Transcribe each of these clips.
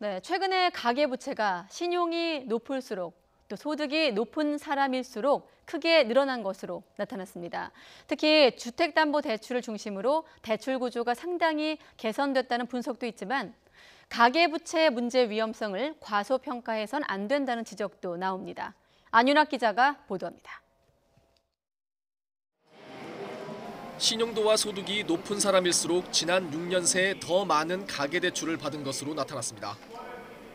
네, 최근에 가계부채가 신용이 높을수록 또 소득이 높은 사람일수록 크게 늘어난 것으로 나타났습니다. 특히 주택담보대출을 중심으로 대출 구조가 상당히 개선됐다는 분석도 있지만 가계부채 문제 위험성을 과소평가해선 안 된다는 지적도 나옵니다. 안윤학 기자가 보도합니다. 신용도와 소득이 높은 사람일수록 지난 6년 새 더 많은 가계대출을 받은 것으로 나타났습니다.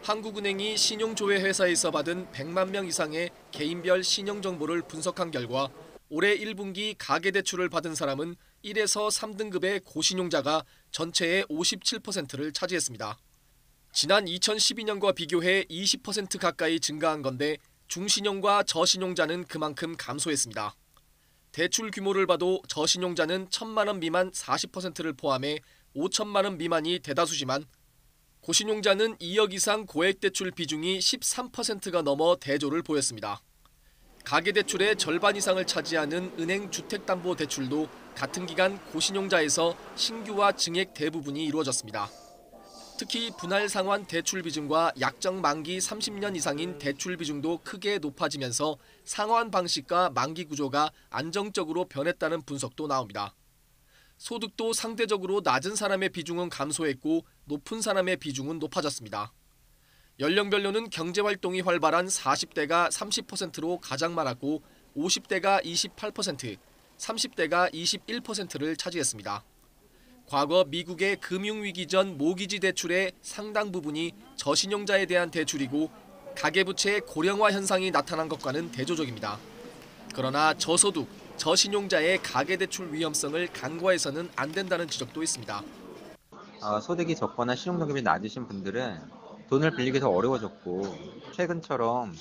한국은행이 신용조회 회사에서 받은 100만 명 이상의 개인별 신용정보를 분석한 결과 올해 1분기 가계대출을 받은 사람은 1에서 3등급의 고신용자가 전체의 57%를 차지했습니다. 지난 2012년과 비교해 20% 가까이 증가한 건데 중신용과 저신용자는 그만큼 감소했습니다. 대출 규모를 봐도 저신용자는 1,000만 원 미만 40%를 포함해 5천만 원 미만이 대다수지만 고신용자는 2억 이상 고액대출 비중이 13%가 넘어 대조를 보였습니다. 가계대출의 절반 이상을 차지하는 은행 주택담보대출도 같은 기간 고신용자에서 신규와 증액 대부분이 이루어졌습니다. 특히 분할 상환 대출 비중과 약정 만기 30년 이상인 대출 비중도 크게 높아지면서 상환 방식과 만기 구조가 안정적으로 변했다는 분석도 나옵니다. 소득도 상대적으로 낮은 사람의 비중은 감소했고 높은 사람의 비중은 높아졌습니다. 연령별로는 경제활동이 활발한 40대가 30%로 가장 많았고 50대가 28%, 30대가 21%를 차지했습니다. 과거 미국의 금융위기 전 모기지 대출의 상당 부분이 저신용자에 대한 대출이고 가계부채의 고령화 현상이 나타난 것과는 대조적입니다. 그러나 저소득, 저신용자의 가계대출 위험성을 간과해서는 안 된다는 지적도 있습니다. 소득이 적거나 신용등급이 낮으신 분들은 돈을 빌리기 더 어려워졌고 최근처럼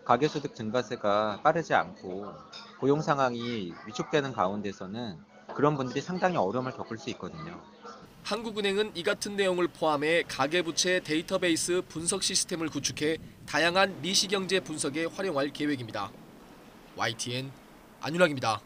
가계소득 증가세가 빠르지 않고 고용 상황이 위축되는 가운데서는 그런 분들이 상당히 어려움을 겪을 수 있거든요. 한국은행은 이 같은 내용을 포함해 가계부채 데이터베이스 분석 시스템을 구축해 다양한 미시경제 분석에 활용할 계획입니다. YTN 안윤학입니다.